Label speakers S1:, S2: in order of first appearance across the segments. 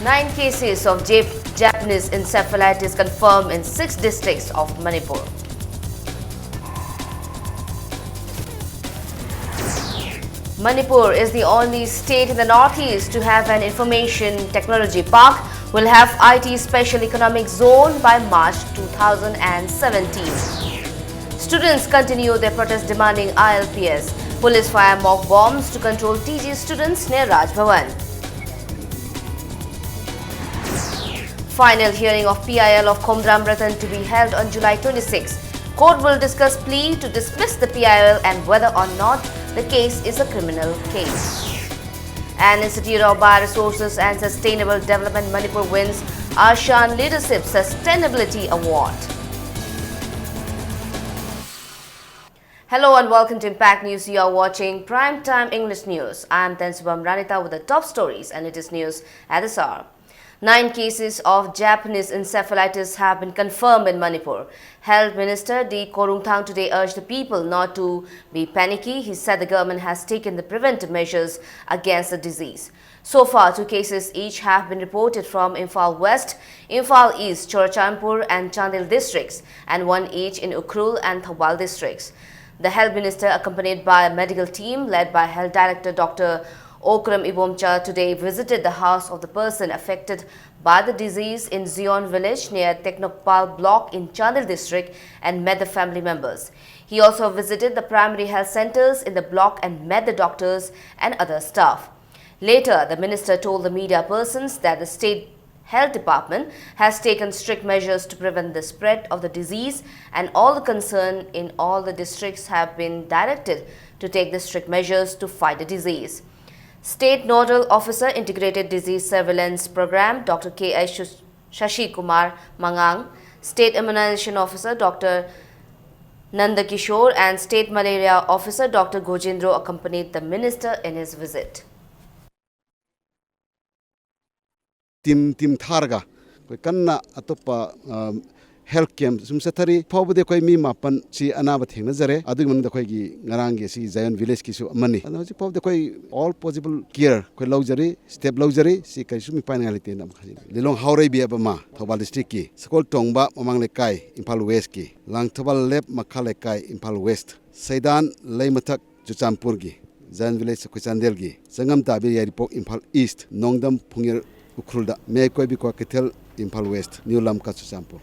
S1: 9 cases of Japanese encephalitis confirmed in 6 districts of Manipur. Manipur is the only state in the northeast to have an information technology park. Will have IT Special Economic Zone by March 2017. Students continue their protest demanding ILPS. Police fire mock bombs to control TG students near Raj Bhavan. Final hearing of PIL of Khomram Ratan to be held on July 26. Court will discuss plea to dismiss the PIL and whether or not the case is a criminal case. And Institute of Bioresources and Sustainable Development Manipur wins Ashan Leadership Sustainability Award. Hello and welcome to Impact News. You are watching Primetime English News. I am Tensubam Ranita with the top stories and latest news at this hour. 9 cases of Japanese encephalitis have been confirmed in Manipur. Health Minister D. Korungthang today urged the people not to be panicky. He said the government has taken the preventive measures against the disease. So far, 2 cases each have been reported from Imphal West, Imphal East, Churachandpur and Chandel districts, and 1 each in Ukhrul and Thawal districts. The Health Minister, accompanied by a medical team led by Health Director Dr. Okram Ibomcha, today visited the house of the person affected by the disease in Zion village near Teknopal block in Chandel district and met the family members. He also visited the primary health centers in the block and met the doctors and other staff. Later, the minister told the media persons that the state health department has taken strict measures to prevent the spread of the disease and all the concerned in all the districts have been directed to take the strict measures to fight the disease. State Nodal Officer Integrated Disease Surveillance Program Dr. K.I. Shashi Kumar Mangang, State Immunization Officer Dr. Nandakishore and State Malaria Officer Dr. Gojendro accompanied the minister in his visit.
S2: Tim Tharga, Kanna Atopa health camp, Sumsatari, Pobde Koi Mi Mapan, Si Anabathing Nazare, Aduman the Koigi, Narangi, Si Zion Village Kisu money. And the Pop the Koi all possible care, Koi luxury, step luxury, Si Kaisumi Pinality Nam. The long Haurebi Abama, Tobal Districti, Skol Tongba, Amang Lekai, Impal Westki, Lang Tobal Lep Makalekai, Impal West, Saidan, Laimatak, Juchampurgi, Zion Village Kuchandelgi, Sangam Tabi Yaripok, Impal East, Nongdam Pungir Ukrulda, May Koi Biko Ketel, Impal West, New Lam Kachuchampur.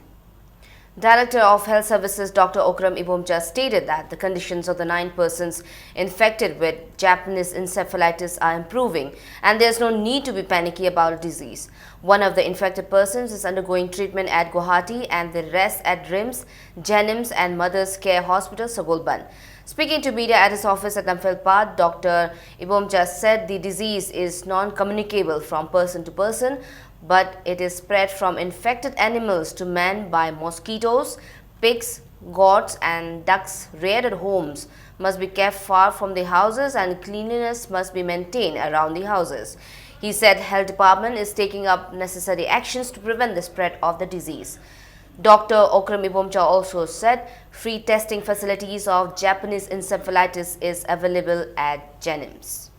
S1: Director of Health Services Dr. Okram Ibomcha stated that the conditions of the 9 persons infected with Japanese encephalitis are improving and there is no need to be panicky about the disease. One of the infected persons is undergoing treatment at Guwahati and the rest at RIMS, Jenims and Mothers Care Hospital, Sagolban. Speaking to media at his office at Amphelpad, Dr. Ibomcha said the disease is non-communicable from person to person, but it is spread from infected animals to man by mosquitoes, pigs, goats and ducks reared at homes must be kept far from the houses and cleanliness must be maintained around the houses. He said health department is taking up necessary actions to prevent the spread of the disease. Dr. Okram Ibomcha also said free testing facilities of Japanese encephalitis is available at Jenims.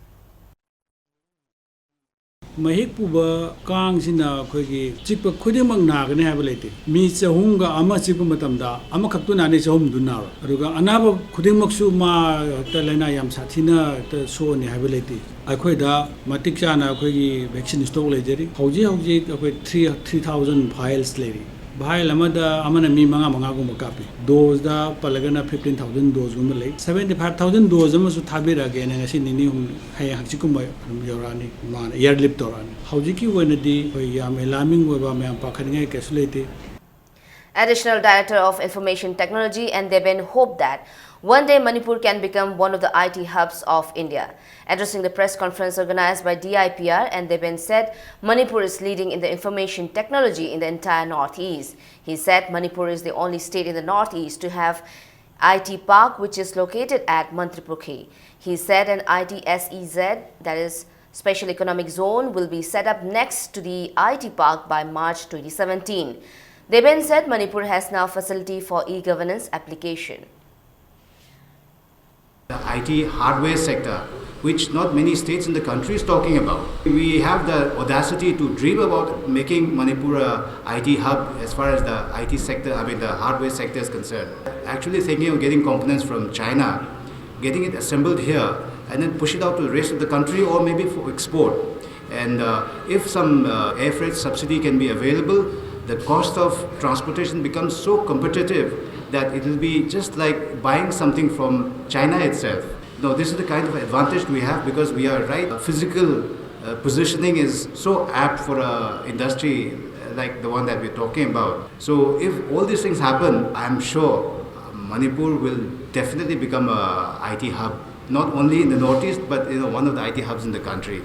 S3: Mahik puba kang sina khoigi chikpa khudimang nagane habalete mi chahumga ama chikpa matamda ama khaktu nani chahum dunna aruga anaba khudimmaksu ma talaina yam sathina ta so ni habalete akhoida matik chana khoigi vaccine stock lejeri hauji akhoi 3000 vials leri Bhai Lamada Amana Mi Manga Mangago Makapi. Dose da Palagana 15,000 dose Gumale, 75,000 dose Amasu Tabira again and I see Nini Hachikumba from Yorani, Man, Yardlip Toran. Haujiki Wenadi, Yam Elaming Webam Pakanga Casulate.
S1: Additional Director of Information Technology and Deben hope that one day Manipur can become one of the IT hubs of India. Addressing the press conference organized by DIPR, and Deben said Manipur is leading in the information technology in the entire Northeast. He said Manipur is the only state in the Northeast to have IT park which is located at Mantripurkhi. He said an ITSEZ, that is Special Economic Zone, will be set up next to the IT park by March 2017. Deben said Manipur has now facility for e-governance application.
S4: The IT hardware sector which not many states in the country is talking about. We have the audacity to dream about making Manipur a IT hub as far as the IT sector, the hardware sector is concerned. Actually thinking of getting components from China, getting it assembled here, and then push it out to the rest of the country or maybe for export. And if some air freight subsidy can be available, the cost of transportation becomes so competitive that it will be just like buying something from China itself. No, this is the kind of advantage we have because we are right. Physical positioning is so apt for an industry like the one that we're talking about. So if all these things happen, I'm sure Manipur will definitely become a IT hub, not only in the Northeast, but one of the IT hubs in the country.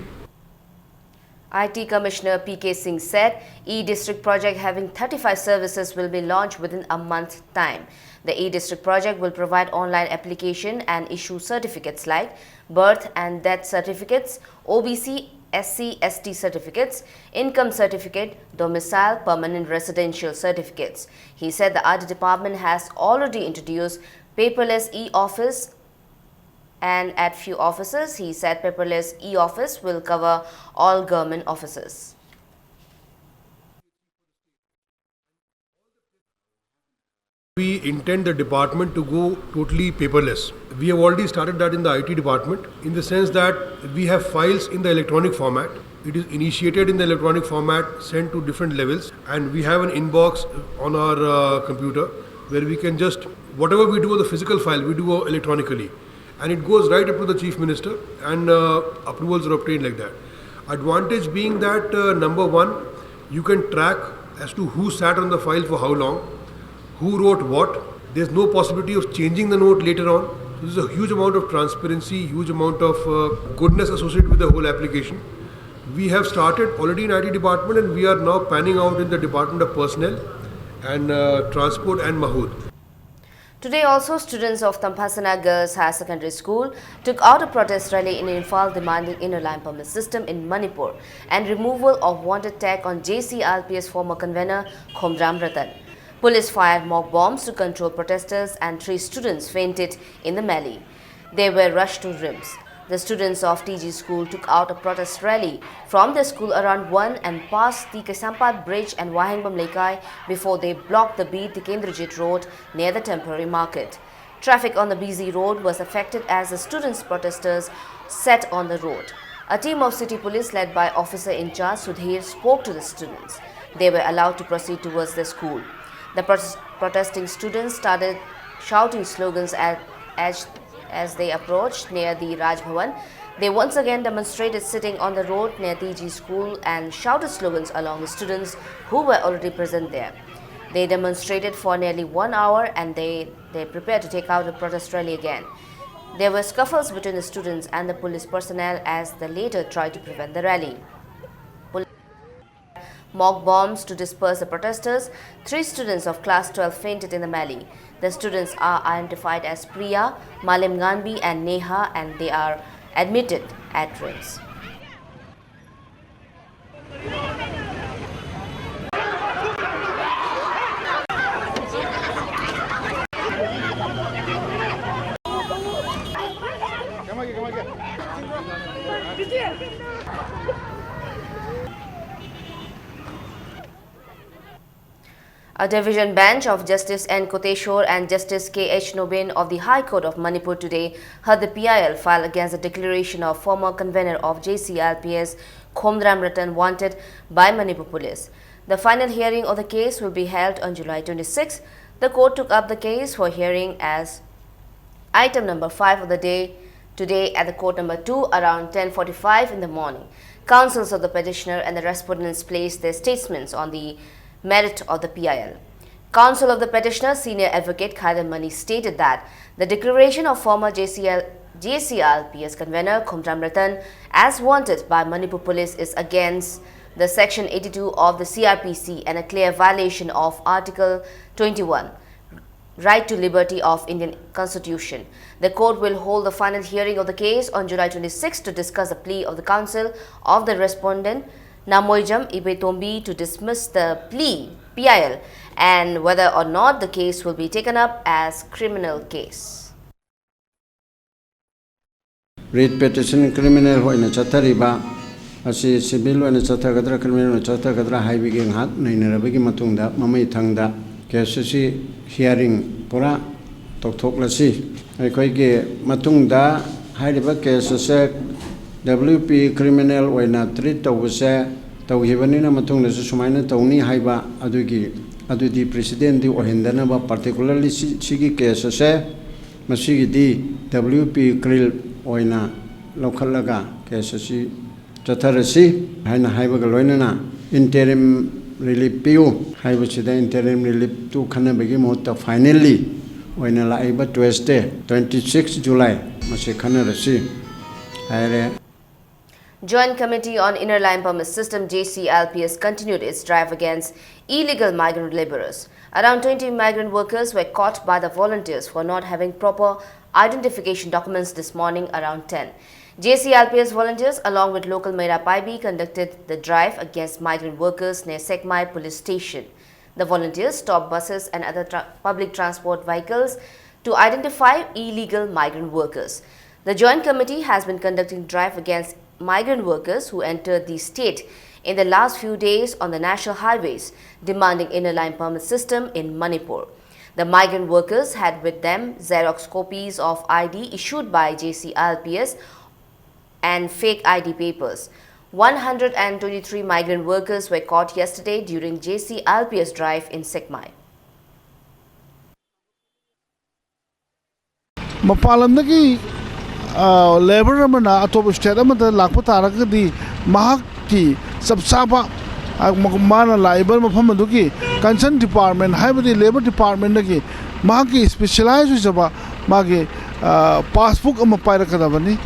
S1: IT Commissioner P.K. Singh said e-District project having 35 services will be launched within a month's time. The e-District project will provide online application and issue certificates like birth and death certificates, OBC, SC, ST certificates, income certificate, domicile, permanent residential certificates. He said the IT department has already introduced paperless e-office, and at few offices, he said paperless e-office will cover all government offices.
S5: We intend the department to go totally paperless. We have already started that in the IT department in the sense that we have files in the electronic format. It is initiated in the electronic format, sent to different levels, and we have an inbox on our computer where we can just, whatever we do with the physical file, we do electronically. And it goes right up to the Chief Minister and approvals are obtained like that. Advantage being that number one, you can track as to who sat on the file for how long, who wrote what. There's no possibility of changing the note later on. So there's a huge amount of transparency, huge amount of goodness associated with the whole application. We have started already in IT department and we are now panning out in the Department of Personnel and Transport and Mahood.
S1: Today also, students of Tampasana Girls Higher Secondary School took out a protest rally in Imphal demanding inner line permit system in Manipur and removal of wanted tag on JCRPS former convener Khomram Ratan. Police fired mock bombs to control protesters and 3 students fainted in the melee. They were rushed to RIMS. The students of TG school took out a protest rally from the school around 1 and passed the Kasampat Bridge and Wahingbam Lekai before they blocked the Beat Tikendrajit Road near the temporary market. Traffic on the busy road was affected as the students' protesters set on the road. A team of city police led by officer in charge Sudhir spoke to the students. They were allowed to proceed towards the school. The protesting students started shouting slogans as they approached near the Raj Bhavan. They once again demonstrated sitting on the road near TG school and shouted slogans along the students who were already present there. They demonstrated for nearly 1 hour and they prepared to take out a protest rally again. There were scuffles between the students and the police personnel as the latter tried to prevent the rally. Mock bombs to disperse the protesters. 3 students of class 12 fainted in the melee. The students are identified as Priya, Malim Ganbi and Neha and they are admitted at RIMS. A division bench of Justice N. Koteshwar and Justice K. H. Noben of the High Court of Manipur today heard the PIL file against the declaration of former convener of JCRPS Khomram Ratan wanted by Manipur police. The final hearing of the case will be held on July 26. The court took up the case for hearing as item number 5 of the day today at the court number 2 around 10:45 in the morning. Counsels of the petitioner and the respondents placed their statements on the merit of the PIL. Counsel of the petitioner, Senior Advocate Khaider Mani, stated that the declaration of former JCRPS convener Khomram Ratan as wanted by Manipur police is against the Section 82 of the CRPC and a clear violation of Article 21, Right to Liberty of Indian Constitution. The court will hold the final hearing of the case on July 26 to discuss the plea of the counsel of the respondent Namoijam Ibetombi to dismiss the PIL and whether or not the case will be taken up as criminal case.
S6: Read Pattinson criminal ꯑꯣꯏꯅ ꯆꯠꯊꯔꯤꯕ ꯑꯁꯤ civil ꯑꯣꯏꯅ ꯆꯠꯊꯒꯗ꯭ꯔꯥ criminal ꯑꯣꯏꯅ ꯆꯠꯊꯒꯗ꯭ꯔꯥ ꯍꯥꯏꯕꯒꯤ ꯉꯥꯏꯍꯥꯛ ꯅꯩꯅꯔꯕꯒꯤ ꯃꯇꯨꯡꯗ ꯃꯃꯩꯊꯪꯗ case ꯑꯁꯤ hearing ꯄꯨꯔꯥ ꯇꯧꯊꯣꯛꯂꯁꯤ ꯑꯩꯈꯣꯏꯒꯤ ꯃꯇꯨꯡꯗ ꯍꯥꯏꯔꯤꯕ ꯀꯦꯁ ꯑꯁꯦ WP ꯀ꯭ꯔꯤꯃꯤꯅꯦꯜ ꯑꯣꯏꯅ ꯇ꯭ꯔꯤꯠ ꯇꯧꯕꯁꯦ ꯇꯧꯈꯤꯕꯅꯤꯅ ꯃꯇꯨꯡꯗꯁꯨ ꯁꯨꯃꯥꯏꯅ ꯇꯧꯅꯤ ꯍꯥꯏꯕ ꯑꯗꯨꯗꯤ ꯄ꯭ꯔꯦꯁꯤꯗꯦꯟꯗꯤ ꯑꯣꯏꯍꯟꯗꯅꯕ ꯄꯥꯔꯇꯤꯀꯨꯂꯔꯂꯤ ꯁꯤꯒꯤ ꯀꯦꯁ ꯑꯁꯦ ꯃꯁꯤꯒꯤꯗꯤ WP ꯀ꯭ꯔꯤꯜ ꯑꯣꯏꯅ ꯂꯧꯈꯠꯂꯒ ꯀꯦꯁ ꯑꯁꯤ ꯆꯠꯊꯔꯁꯤ ꯍꯥꯏꯅ ꯍꯥꯏꯕꯒ ꯂꯣꯏꯅꯅ interim relief piyu haibasida interim relief tu khanabagi mohutta finally oina laiba Tuesday 26 July mase khanarasi haire.
S1: Joint Committee on Inner Line Permit System JCLPS continued its drive against illegal migrant laborers. Around 20 migrant workers were caught by the volunteers for not having proper identification documents this morning around 10. JCLPS volunteers along with local Meira Paibi conducted the drive against migrant workers near Sekmai police station. The volunteers stopped buses and other public transport vehicles to identify illegal migrant workers. The Joint Committee has been conducting drive against migrant workers who entered the state in the last few days on the national highways, demanding inner line permit system in Manipur. The migrant workers had with them Xerox copies of ID issued by JCLPS and fake ID papers. 123 migrant workers were caught yesterday during JCLPS drive in Sekmai.
S7: Mapalamdagi labor amana atop state amada lakpa taragadi mahakki sabsaba mana laibar mafam adugi concern department haibadi labor department dagi mahakki specialized jaba magi passbook ama pairakadabani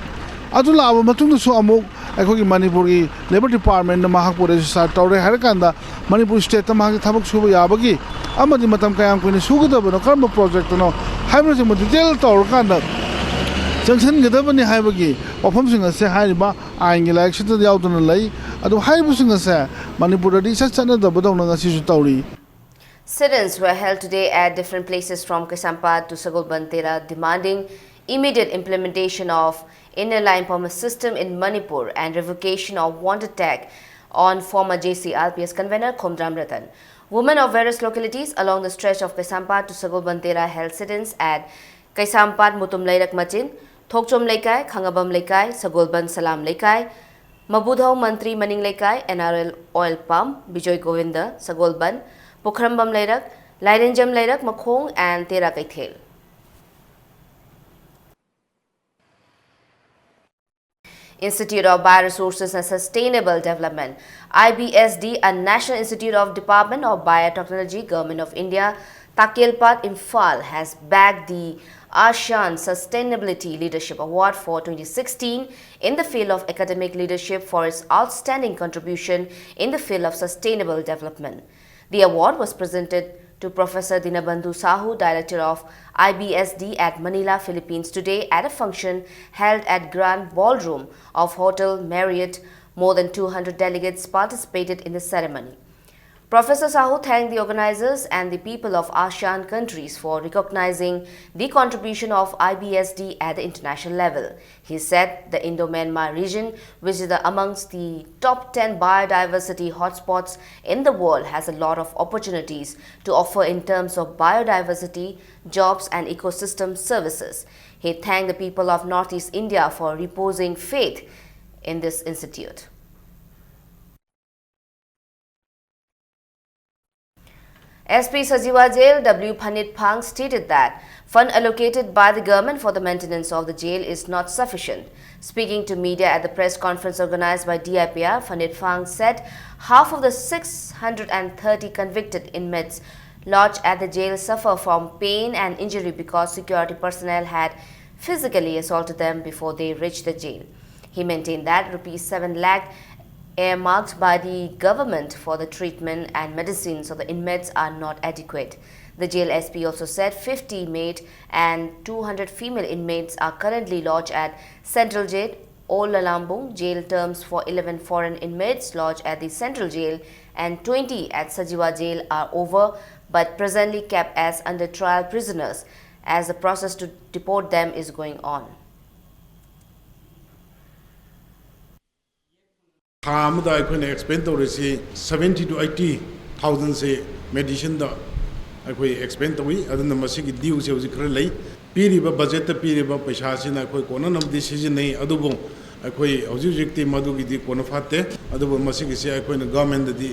S7: adu laba matungda su amuk ꯑꯩꯈꯣꯏꯒꯤ ꯃꯅꯤꯄꯨꯔꯒꯤ labour ꯗꯤꯄꯥꯔꯠꯃꯦꯟꯠꯅ ꯃꯍꯥꯛꯄꯨ register ꯇꯧꯔꯦ ꯍꯥꯏꯔꯀꯥꯟꯗ ꯃꯅꯤꯄꯨꯔ ꯁ꯭ꯇꯦꯠꯇ ꯃꯍꯥꯛꯀꯤ ꯊꯕꯛ ꯁꯨꯕ ꯌꯥꯕꯒꯤ ꯑꯃꯗꯤ ꯃꯇꯝ ꯀꯌꯥꯝ ꯀꯨꯏꯅ ꯁꯨꯒꯗꯕꯅꯣ ꯀꯔꯝꯕ ꯄ꯭ꯔꯣꯖꯦꯛꯇꯅꯣ ꯍꯥꯏꯕꯅꯆꯤꯡꯕ ꯗꯤꯇꯦꯜ ꯇꯧꯔꯀꯥꯟꯗ ꯆꯪꯁꯤꯟꯒꯗꯕꯅꯤ ꯍꯥꯏꯕꯒꯤ ꯋꯥꯐꯝꯁꯤꯡ ꯑꯁꯦ ꯍꯥꯏꯔꯤꯕ ꯑꯥꯏꯟꯒꯤ ꯂꯥꯏꯔꯤꯛꯁꯤꯗ ꯌꯥꯎꯗꯨꯅ ꯂꯩ ꯑꯗꯨ ꯍꯥꯏꯔꯤꯕꯁꯤꯡ ꯑꯁꯦ ꯃꯅꯤꯄꯨꯔꯗꯗꯤ ꯏꯆꯠ ꯆꯠꯅꯗꯕꯗꯧꯅ ꯉꯁꯤꯁꯨ ꯇꯧꯔꯤ.
S1: Sit-ins were held today at different places from Kaisampad to Sagolbantera demanding immediate implementation of inner line permit system in Manipur and revocation of wanted tag on former JCLPS convener Khomdram Ratan. Women of various localities along the stretch of Kaisampad to Sagolbantera held sit-ins at Kaisampad Mutum Lairak Machin, Thokchom Laikai, Khangabam Laikai, Sagolban Salam Laikai, Mabudhau Mantri Maning Laikai, NRL Oil Pump, Bijoy Govinda, Sagolban, Pukhrambam Lairak, Lairenjam Lairak, Makhong and Tera Kaithel. Institute of Bioresources and Sustainable Development, IBSD, a National Institute of Department of Biotechnology, Government of India, Takelpat, Imphal, has bagged the ASEAN Sustainability Leadership Award for 2016 in the field of academic leadership for its outstanding contribution in the field of sustainable development. The award was presented to Professor Dinabandhu Sahu, Director of IBSD at Manila, Philippines today at a function held at Grand Ballroom of Hotel Marriott. More than 200 delegates participated in the ceremony. Professor Sahu thanked the organizers and the people of ASEAN countries for recognizing the contribution of IBSD at the international level. He said the Indo-Myanmar region, which is amongst the top 10 biodiversity hotspots in the world, has a lot of opportunities to offer in terms of biodiversity, jobs and ecosystem services. He thanked the people of Northeast India for reposing faith in this institute. SP Sajiwa Jail W. Phanit Phang stated that fund allocated by the government for the maintenance of the jail is not sufficient. Speaking to media at the press conference organized by DIPR, Phanit Phang said half of the 630 convicted inmates lodged at the jail suffer from pain and injury because security personnel had physically assaulted them before they reached the jail. He maintained that ₹7 lakh earmarked by the government for the treatment and medicines of the inmates are not adequate. The jail SP also said 50 male and 200 female inmates are currently lodged at Central Jail, Old Lalambung jail. Terms for 11 foreign inmates lodged at the Central Jail and 20 at Sajiwa Jail are over, but presently kept as under trial prisoners as the process to deport them is going on.
S8: ꯊꯥ ꯑꯃꯗ ꯑꯩꯈꯣꯏꯅ expend ꯇꯧꯔꯤꯁꯤ 70 to 80,000 ꯁꯦ ꯃꯦꯗꯤꯁꯤꯟꯗ ꯑꯩꯈꯣꯏ expend ꯇꯧꯏ ꯑꯗꯨꯅ ꯃꯁꯤꯒꯤ ꯗ꯭ꯌꯨꯁꯦ ꯍꯧꯖꯤꯛ ꯈꯔ ꯂꯩ ꯄꯤꯔꯤꯕ ꯕꯖꯦꯠꯇ ꯄꯤꯔꯤꯕ ꯄꯩꯁꯥꯁꯤꯅ ꯑꯩꯈꯣꯏ ꯀꯣꯟꯅꯅꯕꯗꯤ ꯁꯤꯖꯤꯟꯅꯩ ꯑꯗꯨꯕꯨ ꯑꯩꯈꯣꯏ ꯍꯧꯖꯤꯛ ꯍꯧꯖꯤꯛꯇꯤ ꯃꯗꯨꯒꯤꯗꯤ ꯀꯣꯟꯅ ꯐꯥꯠꯇꯦ ꯑꯗꯨꯕꯨ ꯃꯁꯤꯒꯤꯁꯦ ꯑꯩꯈꯣꯏꯅ ꯒꯚꯔꯟꯃꯦꯟꯇꯗꯤ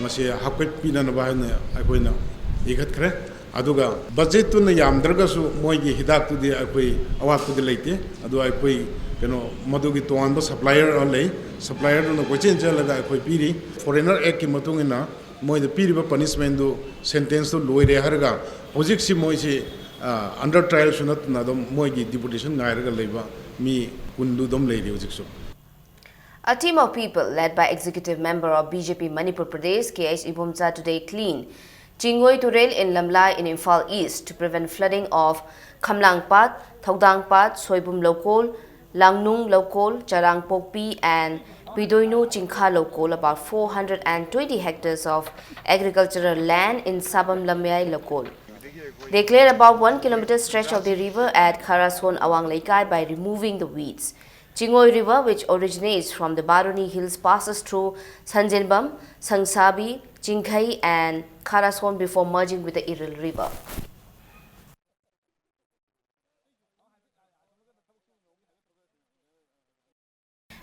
S8: ꯃꯁꯤ ꯍꯥꯞꯀꯠꯄꯤꯅꯅꯕ ꯍꯥꯏꯅ ꯑꯩꯈꯣꯏꯅ ꯏꯈꯠꯈ꯭ꯔꯦ ꯑꯗꯨꯒ ꯕꯖꯦꯠꯇꯨꯅ ꯌꯥꯝꯗ꯭ꯔꯒꯁꯨ ꯃꯣꯏꯒꯤ ꯍꯤꯗꯥꯛꯇꯨꯗꯤ ꯑꯩꯈꯣꯏ ꯑꯋꯥꯠꯄꯗꯤ ꯂꯩꯇꯦ ꯑꯗꯨ ꯑꯩꯈꯣꯏ ꯃꯗꯨꯒꯤ ꯇꯣꯉꯥꯟꯕ ꯁꯄ꯭ꯂꯥꯏꯌꯔ ꯑꯃ ꯂꯩ ꯁꯄ꯭ꯂꯥꯏꯌꯔꯗꯨꯅ ꯀꯣꯏꯆꯦꯟ ꯆꯦꯜꯂꯒ ꯑꯩꯈꯣꯏ ꯄꯤꯔꯤ ꯐꯣꯔꯦꯅꯔ ꯑꯦꯛꯀꯤ ꯃꯇꯨꯡ ꯏꯟꯅ ꯃꯣꯏꯗ ꯄꯤꯔꯤꯕ ꯄꯅꯤꯁꯃꯦꯟꯗꯨ ꯁꯦꯟꯇꯦꯟꯁꯇꯨ ꯂꯣꯏꯔꯦ ꯍꯥꯏꯔꯒ ꯍꯧꯖꯤꯛꯁꯤ ꯃꯣꯏꯁꯤ ꯑꯟꯗꯔ ꯇ꯭ꯔꯥꯏꯜꯁꯨ ꯅꯠꯇꯅ ꯑꯗꯨꯝ ꯃꯣꯏꯒꯤ ꯗꯤꯄꯨꯇꯦꯁꯟ ꯉꯥꯏꯔꯒ ꯂꯩꯕ ꯃꯤ ꯀꯨꯟꯗꯨ ꯑꯗꯨꯝ ꯂꯩꯔꯤ ꯍꯧꯖꯤꯛꯁꯨ.
S1: A team of people led by Executive Member of BJP Manipur Pradesh KH Ibomcha today cleaned Chingoi Turel in Lamlai in Imphal East to prevent flooding of Khamlangpat, Thaudangpat, Soibum Lokol, Langnung Lokol, Charang Pokpi and Pidoinu Chingkha Lokol, about 420 hectares of agricultural land in Sabam Lamyai Lokol. They cleared about 1 kilometer stretch of the river at Kharason Awang Laikai by removing the weeds. Chingoi River, which originates from the Baruni Hills, passes through Sanjenbam, Sangsabi, Chingkhai and Kharason before merging with the Iril River.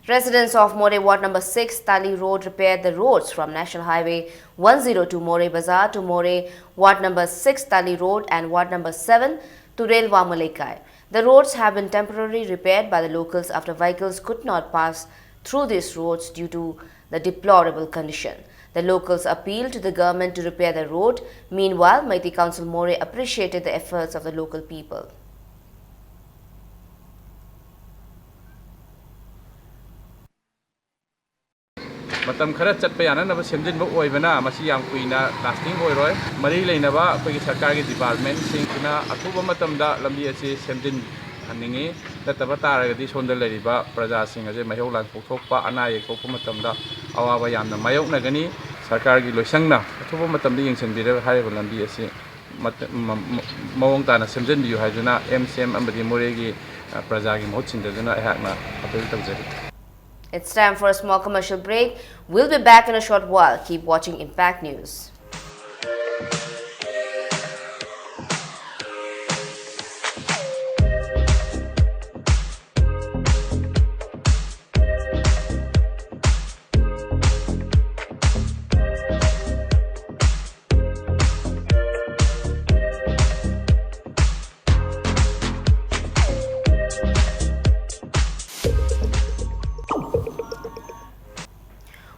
S1: Residents of More Ward number 6, Tali Road repaired the roads from National Highway 102 More Bazaar to More Ward number 6, Tali Road and Ward number 7 to Railwa Malaikai. The roads have been temporarily repaired by the locals after vehicles could not pass through these roads due to the deplorable condition. The locals appealed to the government to repair the road. Meanwhile, Maiti Council More appreciated the efforts of the local people.
S9: ꯃꯇꯝ ꯈꯔ ꯆꯠꯄ ꯌꯥꯅꯅꯕ ꯁꯦꯝꯖꯤꯟꯕ ꯑꯣꯏꯕꯅ ꯃꯁꯤ ꯌꯥꯝ ꯀꯨꯏꯅ lasting ꯑꯣꯏꯔꯣꯏ ꯃꯔꯤ ꯂꯩꯅꯕ ꯑꯩꯈꯣꯏꯒꯤ ꯁꯔꯀꯥꯔꯒꯤ ꯗꯤꯄꯥꯔꯠꯃꯦꯟꯠꯁꯤꯡꯁꯤꯅ ꯑꯊꯨꯕ ꯃꯇꯝꯗ ꯂꯝꯕꯤ ꯑꯁꯤ ꯁꯦꯝꯖꯤꯟꯍꯟꯅꯤꯡꯉꯤ ꯅꯠꯇꯕ ꯇꯥꯔꯒꯗꯤ ꯁꯣꯝꯗ ꯂꯩꯔꯤꯕ ꯄ꯭ꯔꯖꯥꯁꯤꯡ ꯑꯁꯤ ꯃꯩꯍꯧ ꯂꯥꯡꯄꯣꯛꯊꯣꯛꯄ ꯑꯅꯥ ꯑꯌꯦꯛ ꯊꯣꯛꯄ ꯃꯇꯝꯗ ꯑꯋꯥꯕ ꯌꯥꯝꯅ ꯃꯥꯌꯣꯛꯅꯒꯅꯤ ꯁꯔꯀꯥꯔꯒꯤ ꯂꯣꯏꯁꯪꯅ ꯑꯊꯨꯕ ꯃꯇꯝꯗ ꯌꯦꯡꯁꯤꯟꯕꯤꯔꯒ ꯍꯥꯏꯔꯤꯕ ꯂꯝꯕꯤ ꯑꯁꯤ ꯃꯑꯣꯡ ꯇꯥꯅ ꯁꯦꯝꯖꯤꯟꯕꯤꯌꯨ ꯍꯥꯏꯗꯨꯅ ꯑꯦꯝꯁꯤꯑꯦꯝ ꯑꯃꯗꯤ ꯃꯣꯔꯦꯒꯤ ꯄ꯭ꯔꯖꯥꯒꯤ ꯃꯍꯨꯠ ꯁꯤꯟꯖꯗꯨꯅ ꯑꯩꯍꯥꯛꯅ ꯑꯄꯤꯜ ꯇꯧꯖꯔꯤ.
S1: It's time for a small commercial break. We'll be back in a short while. Keep watching Impact News.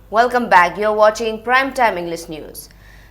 S1: Welcome back. You're watching Primetime English News.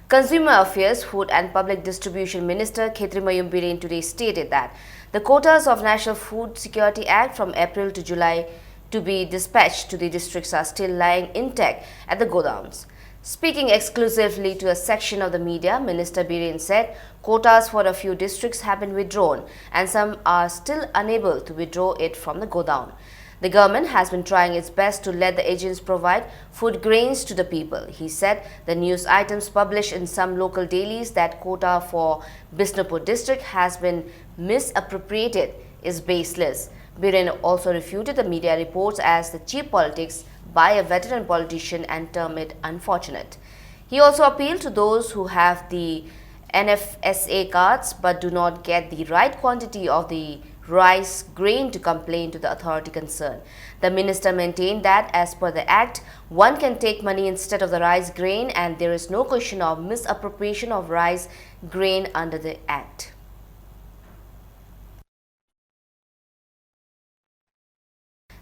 S1: Consumer Affairs, Food and Public Distribution Minister Khetri Mayum Biren today stated that the quotas of National Food Security Act from April to July to be dispatched to the districts are still lying intact at the godowns. Speaking exclusively to a section of the media, Minister Biren said quotas for a few districts have been withdrawn and some are still unable to withdraw it from the godown. The government has been trying its best to let the agents provide food grains to the people. He said the news items published in some local dailies that quota for Bisnupur district has been misappropriated is baseless. Biren also refuted the media reports as the cheap politics by a veteran politician and termed it unfortunate. He also appealed to those who have the NFSA cards but do not get the right quantity of the rice grain to complain to the authority concerned. The minister maintained that as per the act, one can take money instead of the rice grain and there is no question of misappropriation of rice grain under the act.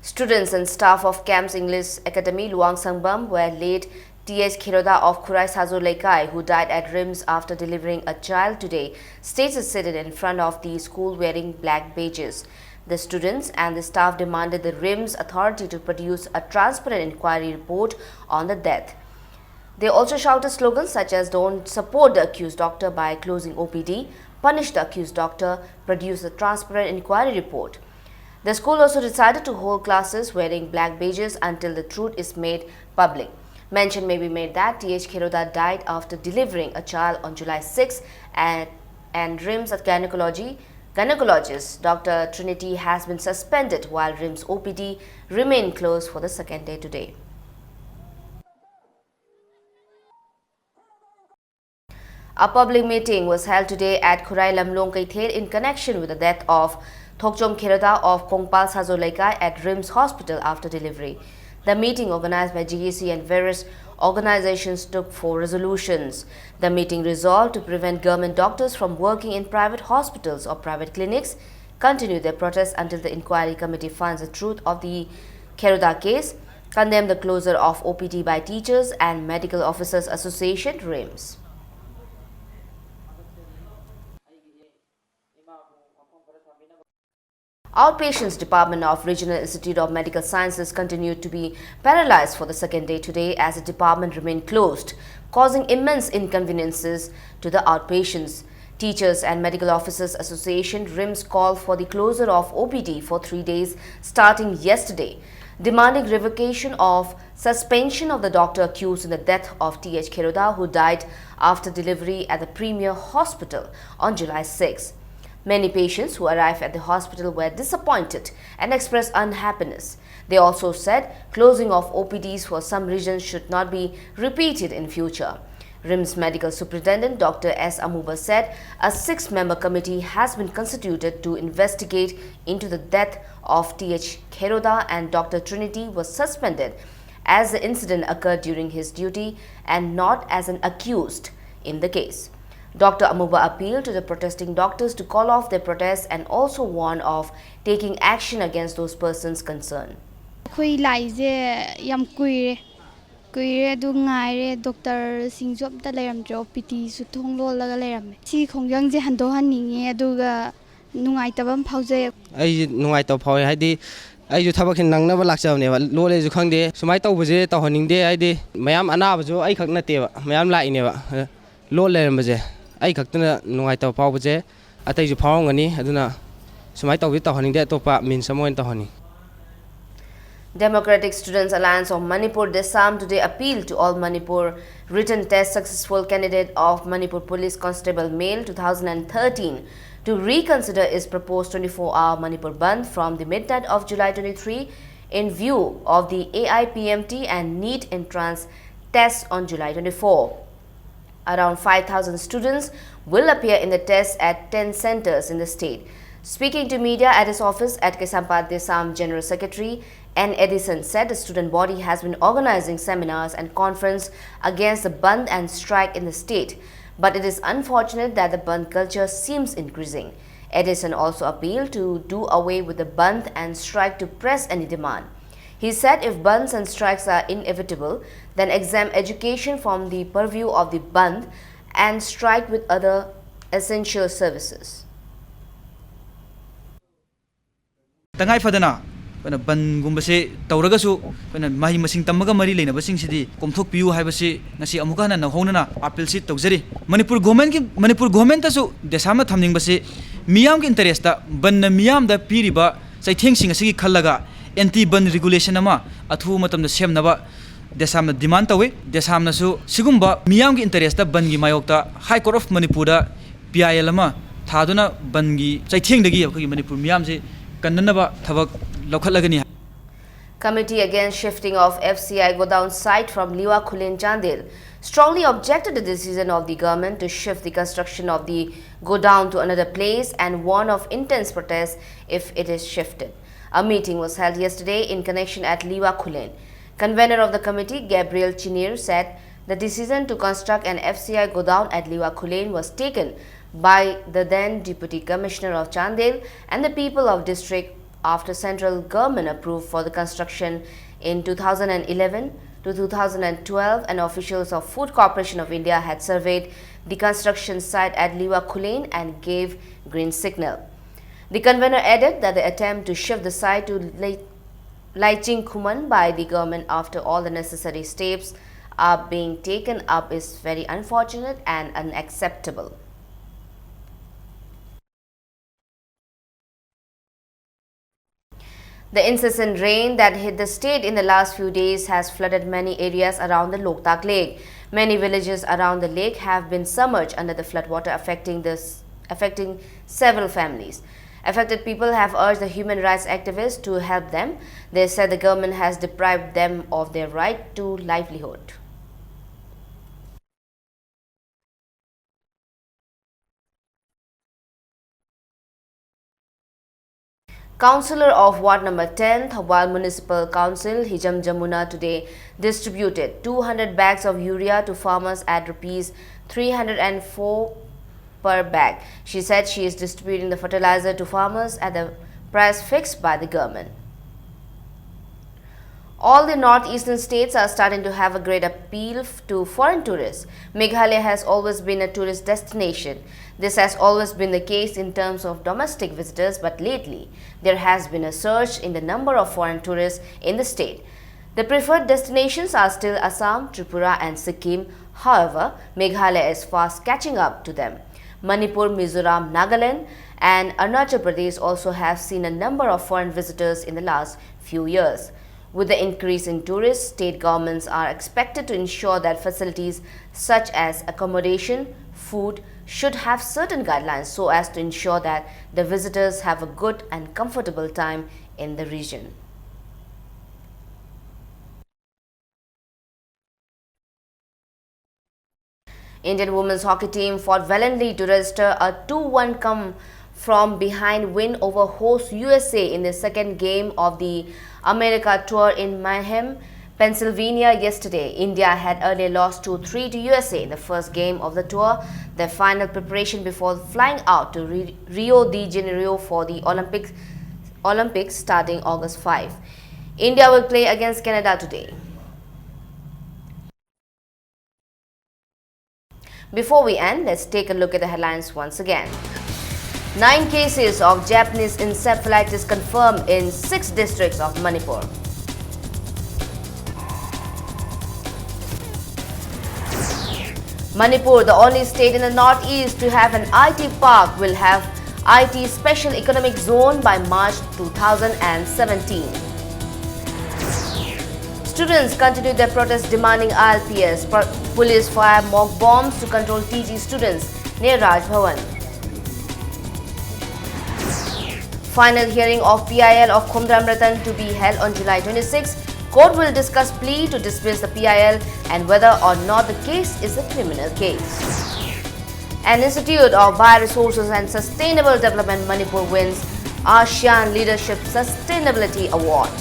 S1: Students and staff of Camps English Academy Luang Sangbam were late T.H. Khiroda of Khurai Sazo Laikai, who died at RIMS after delivering a child today, states is seated in front of the school wearing black badges. The students and the staff demanded the RIMS authority to produce a transparent inquiry report on the death. They also shouted slogans such as "Don't support the accused doctor by closing OPD," "Punish the accused doctor," "Produce a transparent inquiry report." The school also decided to hold classes wearing black badges until the truth is made public. Mention may be made that T.H. Khiroda died after delivering a child on July 6 and RIMS gynecologist Dr. Trinity has been suspended while RIMS OPD remained closed for the second day today. A public meeting was held today at Khurai Lamlong Kaithel in connection with the death of Thokchom Kheroda of Kongpal Sajolaikai at RIMS Hospital after delivery. The meeting, organized by GAC and various organizations, took 4 resolutions. The meeting resolved to prevent government doctors from working in private hospitals or private clinics, continue their protests until the inquiry committee finds the truth of the Kheroda case, condemn the closure of OPD by Teachers and Medical Officers Association (RIMS). Outpatients Department of Regional Institute of Medical Sciences continued to be paralyzed for the second day today as the department remained closed, causing immense inconveniences to the outpatients. Teachers and Medical Officers Association (RIMS) called for the closure of OPD for 3 days starting yesterday, demanding revocation of suspension of the doctor accused in the death of T.H. Kheroda, who died after delivery at the Premier Hospital on July 6. Many patients who arrived at the hospital were disappointed and expressed unhappiness. They also said closing of OPDs for some regions should not be repeated in future. RIMS Medical Superintendent Dr. S. Amuba said a 6-member committee has been constituted to investigate into the death of T.H. Kheroda, and Dr. Trinity was suspended as the incident occurred during his duty and not as an accused in the case. Dr. Amuba appealed to the protesting doctors to call off their protests and also warned of taking action against those persons concerned.
S10: Kuire du ngaire doctor singjo amta leiramjo PT su thonglolaga leirame si khongjang je hando haninge aduga nungaitabam phauje
S11: ai nungaitab phau haidi ai ju thabak hin nangnaba lakchabne ba lole ju khangde sumai tawbuje tawhaningde aidi mayam anabaju ai khak nate ba mayam laine ba lole leiramje ai khaktana nungaitab phawbuje atai ju phawngani aduna sumai tawbi tawhaningde topa min samoin tawhani.
S1: Democratic Students Alliance of Manipur Desam today appealed to all Manipur written test successful candidate of Manipur Police Constable Male 2013 to reconsider its proposed 24-hour Manipur Bandh from the midnight of July 23 in view of the AIPMT and NEET entrance tests on July 24. Around 5,000 students will appear in the test at 10 centers in the state. Speaking to media at his office at Kesampad Desam General Secretary N. Edison said the student body has been organizing seminars and conference against the bandh and strike in the state, but it is unfortunate that the bandh culture seems increasing. Edison also appealed to do away with the bandh and strike to press any demand. He said if bandhs and strikes are inevitable, then exempt education from the purview of the bandh and strike with other essential services.
S12: Tangai fadana ban gumbase tauragasu mahi masing tamaga mari leina basing sidi komthok piu haibasi ngasi amuka na honana appeal sit tawjari manipur government tasu desama thamning basi miyam ki interest ta ban miyam da piriba chaitheng sing asigi khallaga anti ban regulation ama athu matam da semnaba desam demand tawe desam nasu sigumba miyam ki interest ta ban gi mayokta high court of manipur da PIL ama thaduna ban gi chaitheng dagi akhi manipur miyam se kannanaba thabak
S1: Committee against shifting of FCI Godown site from Liwa Khulen Chandel strongly objected to the decision of the government to shift the construction of the godown to another place and warned of intense protests if it is shifted. A meeting was held yesterday in connection at Liwa Khulen. Convener of the committee, Gabriel Chinir, said the decision to construct an FCI godown at Liwa Khulen was taken by the then Deputy Commissioner of Chandel and the people of district after central government approved for the construction in 2011 to 2012, and officials of Food Corporation of India had surveyed the construction site at Liwa Khulen and gave green signal. The convener added that the attempt to shift the site to Laiching Khuman by the government after all the necessary steps are being taken up is very unfortunate and unacceptable. The incessant rain that hit the state in the last few days has flooded many areas around the Loktak Lake. Many villages around the lake have been submerged under the floodwater, affecting several families. Affected people have urged the human rights activists to help them. They said the government has deprived them of their right to livelihood. Councillor of Ward number 10, Thawal Municipal Council, Hijam Jamuna, today distributed 200 bags of urea to farmers at Rs 304 per bag. She said she is distributing the fertilizer to farmers at the price fixed by the government. All the northeastern states are starting to have a great appeal to foreign tourists. Meghalaya has always been a tourist destination. This has always been the case in terms of domestic visitors, but lately there has been a surge in the number of foreign tourists in the state. The preferred destinations are still Assam, Tripura and Sikkim. However, Meghalaya is fast catching up to them. Manipur, Mizoram, Nagaland and Arunachal Pradesh also have seen a number of foreign visitors in the last few years. With the increase in tourists, state governments are expected to ensure that facilities such as accommodation, food should have certain guidelines so as to ensure that the visitors have a good and comfortable time in the region. Indian women's hockey team fought valiantly to register a 2-1 come from behind win over host USA in the second game of the America Tour in Manheim, Pennsylvania yesterday. India had earlier lost 2-3 to USA in the first game of the tour, their final preparation before flying out to Rio de Janeiro for the Olympics starting August 5. India will play against Canada today. Before we end, let's take a look at the headlines once again. 9 cases of Japanese encephalitis confirmed in 6 districts of Manipur. Manipur, the only state in the northeast to have an IT park, will have IT Special Economic Zone by March 2017. Students continue their protest demanding ILPS. Police fire mock bombs to control TG students near Raj Bhavan. Final hearing of PIL of Khumram Ratan to be held on July 26. Court will discuss plea to dismiss the PIL and whether or not the case is a criminal case. An Institute of Bioresources and Sustainable Development Manipur wins ASEAN Leadership Sustainability Award.